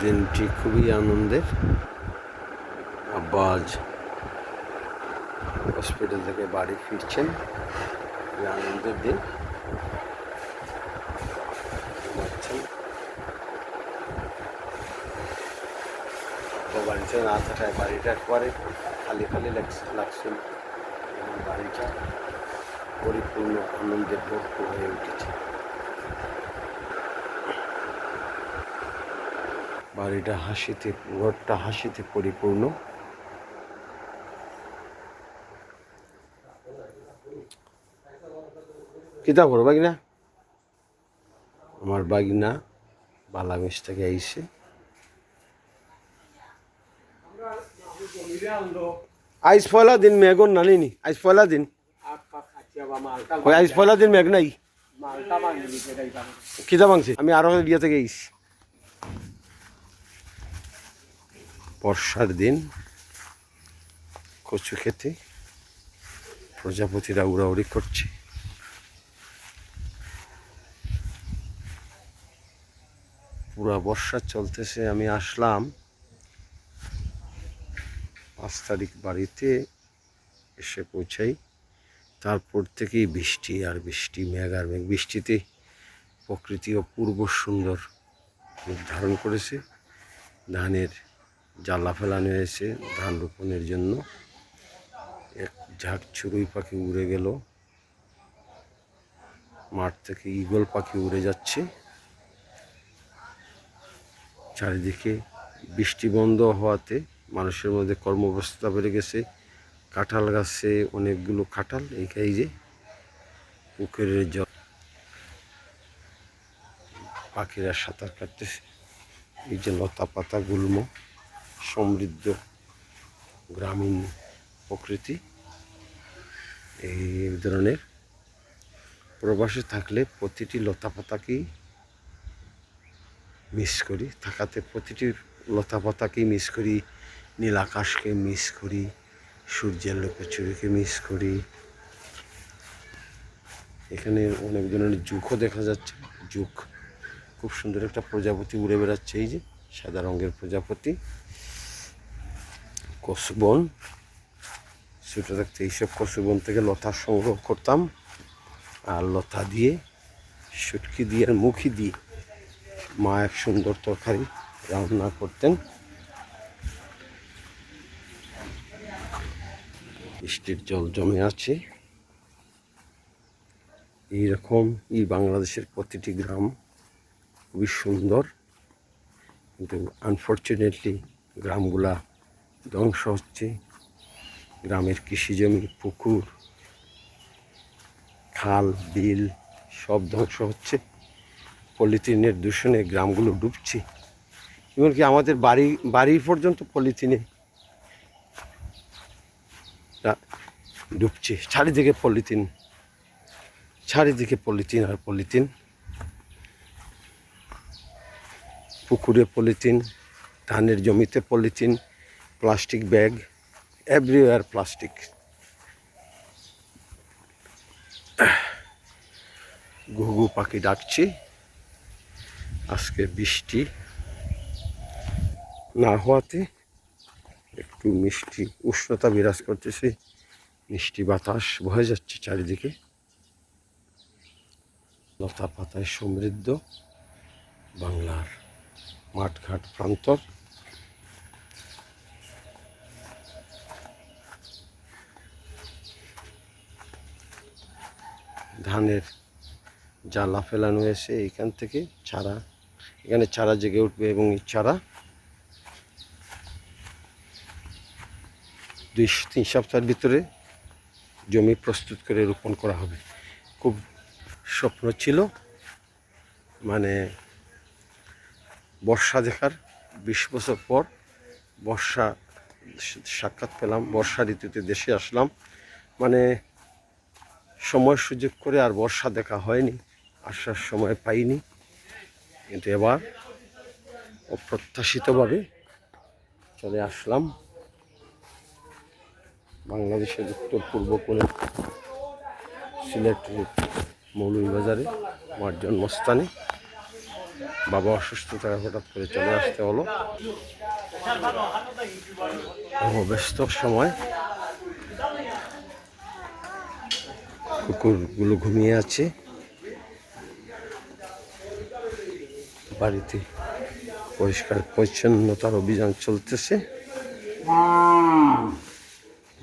দিনটি খুবই আনন্দের। আব্বা আজ হসপিটাল থেকে বাড়ি ফিরছেন। আনন্দের দিন। আব্বা বাড়িতে না থাকায় বাড়িটা একবারে খালি খালি লাগছিল। বাড়িটা পরিপূর্ণ আনন্দে ভরপুর হয়ে উঠেছে। বাড়িটা হাসিতে, ঘরটা হাসিতে পরিপূর্ণ। কিতা করো বাগিনা? আমার বাগিনা বালামেশ থেকে আইসে। আইস পয়লা দিন মেঘন নানিনি, আইস পয়লা দিন, আইস পয়লা দিন মেঘ নাই। কিতা ভাঙছে? আমি আরো ইয়ে থেকে আইস। বর্ষার দিন, কচু খেতে প্রজাপতিরা উড়াউড়ি করছে। পুরা বর্ষা চলতেছে। আমি আসলাম 5 তারিখ বাড়িতে এসে পৌঁছাই। তারপর থেকেই বৃষ্টি আর বৃষ্টি, মেঘ আর মেঘ। বৃষ্টিতে প্রকৃতি অপূর্ব সুন্দর নির্ধারণ করেছে। ধানের জ্বালা ফেলানো হয়েছে ধান রোপণের জন্য। এক ঝাঁক চড়ুই পাখি উড়ে গেল। মাঠ থেকে ঈগল পাখি উড়ে যাচ্ছে। চারিদিকে বৃষ্টি বন্ধ হওয়াতে মানুষের মধ্যে কর্মব্যস্ততা বেড়ে গেছে। কাঁঠাল গাছে অনেকগুলো কাঁঠাল, এই যে পুকুরের জল, পাখিরা সাঁতার কাটতেছে। এই যে লতা পাতা গুল্ম, সমৃদ্ধ গ্রামীণ প্রকৃতি। এই ধরনের প্রবাসে থাকলে প্রতিটি লতা পাতাকেই মিস করি, থাকাতে প্রতিটি লতা পাতাকেই মিস করি, নীল আকাশকে মিস করি, সূর্যের লোকচুরিকে মিস করি। এখানে অনেক ধরনের জুকও দেখা যাচ্ছে। জুক, খুব সুন্দর একটা প্রজাপতি উড়ে বেড়াচ্ছে। এই যে সাদা রঙের প্রজাপতি। কচুবন, ছোটো থাকতে এইসব কচুবন থেকে লতা সংগ্রহ করতাম, আর লতা দিয়ে, শুটকি দিয়ে আর মুখি দিয়ে মা এক সুন্দর তরকারি রান্না করতেন। বৃষ্টির জল জমে আছে। এইরকম এই বাংলাদেশের প্রতিটি গ্রাম খুবই সুন্দর, কিন্তু আনফর্চুনেটলি গ্রামগুলা ধ্বংস হচ্ছে। গ্রামের কৃষিজমি, পুকুর, খাল, বিল সব ধ্বংস হচ্ছে। পলিথিনের দূষণে গ্রামগুলো ডুবছে। এমনকি আমাদের বাড়ি পর্যন্ত পলিথিনে ডুবছে। চারিদিকে পলিথিন, চারিদিকে পলিথিন আর পলিথিন। পুকুরে পলিথিন, ধানের জমিতে polythene, plastic bag, everywhere plastic. ঘুঘু পাখি ডাকছে। আজকে বৃষ্টি না হওয়াতে একটু মিষ্টি উষ্ণতা বিরাজ করতেছে। মিষ্টি বাতাস বয়ে যাচ্ছে চারিদিকে। লতা পাতায় সমৃদ্ধ বাংলার মাঠঘাট প্রান্তর। ধানের জ্বালা ফেলানো হয়েছে এইখান থেকে চারা, এখানে চারা জেগে উঠবে এবং এই চারা 2-3 সপ্তাহের ভিতরে জমি প্রস্তুত করে রোপণ করা হবে। খুব স্বপ্ন ছিল, মানে বর্ষা দেখার। 20 বছর পর বর্ষা সাক্ষাৎ পেলাম। বর্ষা ঋতুতে দেশে আসলাম, মানে সময় সুযোগ করে আর বর্ষা দেখা হয়নি, আসার সময় পাইনি। কিন্তু এবার অপ্রত্যাশিতভাবে চলে আসলাম বাংলাদেশের উত্তর পূর্ব কোণে সিলেটের মৌলভীবাজারে, আমার জন্মস্থানে। বাবা অসুস্থতায় হঠাৎ করে চলে আসতে হলো। ব্যস্ত সময় কুকুরগুলো ঘুমিয়ে আছে। বাড়িতে পরিষ্কার পরিচ্ছন্নতার অভিযান চলতেছে।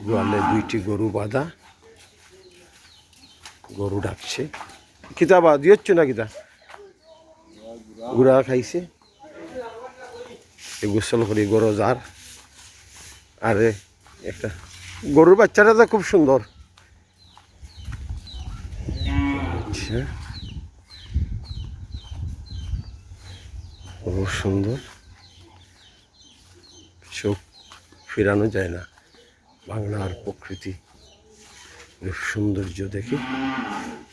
গোয়ালে 2টি গরু বাঁধা, গরু ডাকছে। কিতা বা দিয়েছ না কিতা গুড়া খাইছে গোসল করি গরু যার। আরে একটা গরুর বাচ্চাটা তো খুব সুন্দর। আচ্ছা, খুব সুন্দর, চোখ ফেরানো যায় না বাংলার প্রকৃতি সৌন্দর্য দেখে,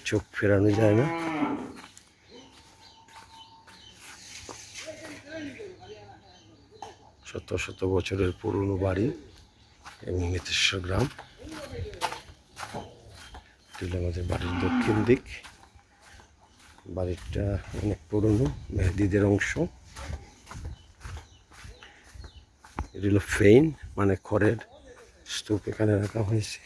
চোখ ফেরানো যায় না। শত শত বছরের পুরনো বাড়ি এবং মিতেশ্বর গ্রাম। আমাদের বাড়ির দক্ষিণ দিক। বাড়িটা অনেক পুরনো, মেহেদিদের অংশ। এটা হলো ফেইন, মানে খড়ের স্তূপ এখানে রাখা হয়েছে।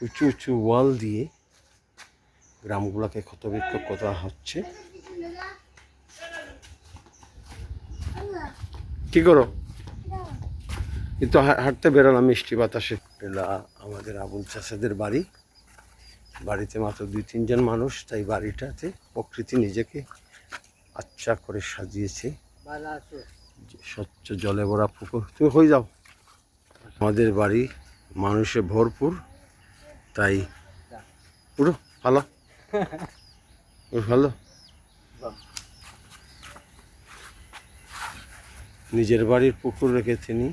উঁচু উঁচু ওয়াল দিয়ে গ্রামগুলোকে ক্ষতবিক্ষত করা হচ্ছে। কি করো? কিন্তু হাঁটতে বেরোলাম মিষ্টি বাতাসে। এটা আমাদের আবুল চাচাদের বাড়ি। বাড়িতে মাত্র 2-3 জন মানুষ, তাই বাড়িটাতে প্রকৃতি নিজেকে আচ্ছা করে সাজিয়েছে। স্বচ্ছ জলে ভরা পুকুর। তুমি হয়ে যাও। আমাদের বাড়ি মানুষে ভরপুর, তাই পুরো ভালো ভালো। নিজের বাড়ির পুকুর রেখে তিনি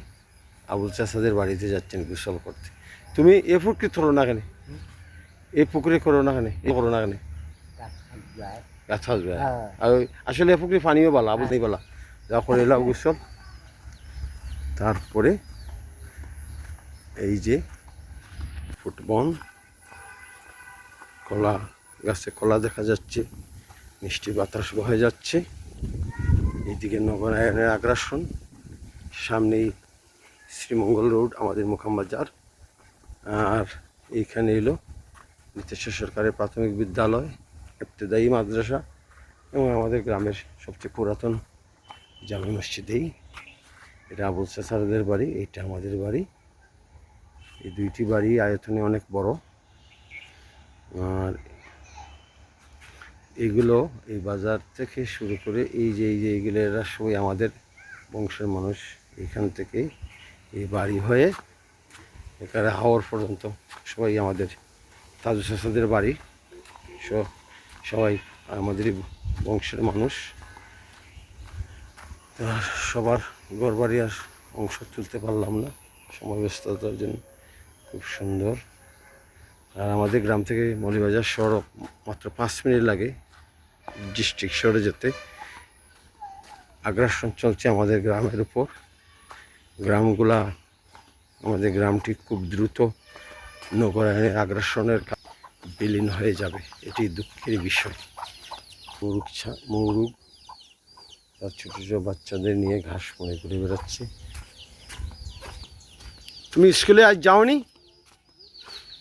আবুল চাচাদের বাড়িতে যাচ্ছেন গোসল করতে। তুমি এ পুকুরে ধরো না কেন? এই পুকুরে করো না কেন? এ করো না কেন? গাছ আসবে। আর আসলে এ পুকুরে পানিও বলা, আবুল নেই বলা। যা করে এলাম গোসল। তারপরে এই যে ফুটবন, কলা গাছে কলা দেখা যাচ্ছে, মিষ্টি বাতাস বয়ে যাচ্ছে। এইদিকে নগরায়নের আগ্রাসন, সামনেই শ্রীমঙ্গল রোড, আমাদের মুকামবাজার। আর এইখানে এলো মিতেশ্বর সরকারি প্রাথমিক বিদ্যালয়, ইবতেদায়ী মাদ্রাসা এবং আমাদের গ্রামের সবচেয়ে পুরাতন জামে মসজিদেই। এটা আবুল চাচাদের বাড়ি, এইটা আমাদের বাড়ি। এই 2টি বাড়ি আয়তনে অনেক বড়। আর এগুলো এই বাজার থেকে শুরু করে এই যে এইগুলো এরা সবাই আমাদের বংশের মানুষ। এখান থেকে এই বাড়ি হয়ে এখানে হাওর পর্যন্ত সবাই আমাদের তাজু চাচাদের বাড়ি। সবাই আমাদেরই বংশের মানুষ। সবার ঘরবাড়ি আর অংশ তুলতে পারলাম না সময় ব্যস্ততার জন্য। খুব সুন্দর। আর আমাদের গ্রাম থেকে মৌলভীবাজার শহর মাত্র 5 মিনিট লাগে ডিস্ট্রিক্ট শহরে যেতে। আগ্রাসন চলছে আমাদের গ্রামের উপর। গ্রামগুলা, আমাদের গ্রামটি খুব দ্রুত নগরায়নের আগ্রাসনের বিলীন হয়ে যাবে, এটি দুঃখের বিষয়। মৌরুগ তার ছোটো ছোটো বাচ্চাদের নিয়ে ঘাস মনে ঘুরে বেড়াচ্ছে। তুমি স্কুলে আজ যাওনি?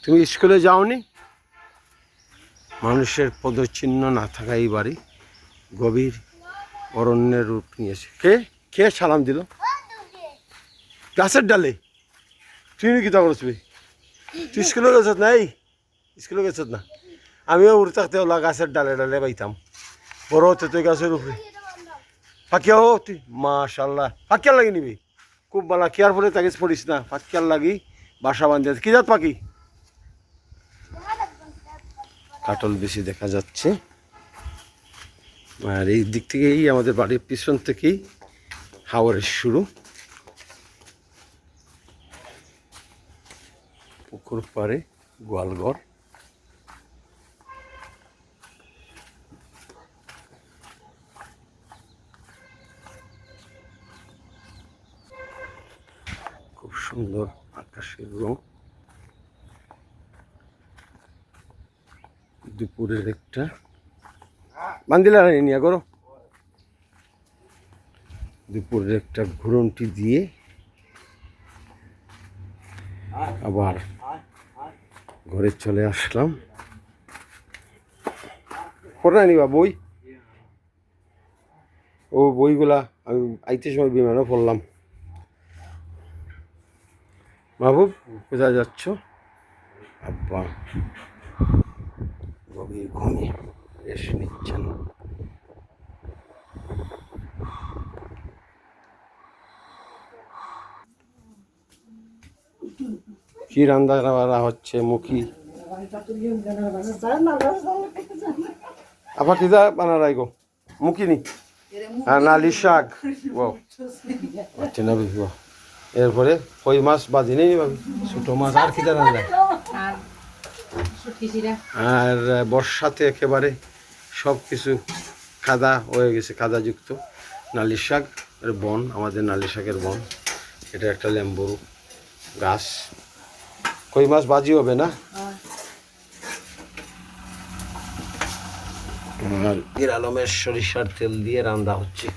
তুমি স্কুলে যাওনি? মানুষের পদচিহ্ন না থাকা এই বাড়ি গভীর অরণ্যের রূপ নিয়েছে। কে সালাম দিল? গাছের ডালে। তুই কি তা করছিস? তুই স্কুলে গেছ না? এই স্কুলে গেছ না? আমিও উড়ে থাকতে ওলা গাছের ডালে ডালে পাইতাম। বড় হতে তুই গাছের উপরে ফাঁকিয়া হো তুই। মাশাল্লাহ, ফাঁকিয়ার লাগি নিবি খুব ভালো। কেয়ারফুলি তাকিস পড়িস না, ফাঁকিয়ার লাগি বাসা বাঁধিয়ে। কি জাত পাখি? কাটল বেশি দেখা যাচ্ছে। আর এই দিক থেকেই আমাদের বাড়ির পিছন থেকেই হাওরের শুরু। পুকুর পাড়ে গোয়ালঘর। খুব সুন্দর আকাশের রং। দুপুরের একটা বান্দিলা নিয়ে করো, দুপুরের একটা ঘুরনটি দিয়ে আবার ঘরে চলে আসলাম। পড়া নিবা বই? ও বইগুলা আমি আইতে সময় বিমানও পড়লাম। মাহবুব কোথায় যাচ্ছ? আব্বা গভীর ঘুমিয়ে রেস্ট নিচ্ছেন। কি রান্না বান্না হচ্ছে মুখী? আবার কিদা বানা রাইগো মুখিনি নালি শাক। আচ্ছা না বুঝবো। এরপরে কই মাছ বাজি নেই ভাবি, ছোট মাছ আর কিদা রান্না। আর বর্ষাতে একেবারে সব কিছু কাদা হয়ে গেছে, কাদাযুক্ত। নালি শাক এর বন, আমাদের নালি শাকের বন। এটা একটা লেম্বু গাছ। কই মাছ বাজি হবে না? আর আলমের সরিষার তেল দিয়ে রান্না হচ্ছে।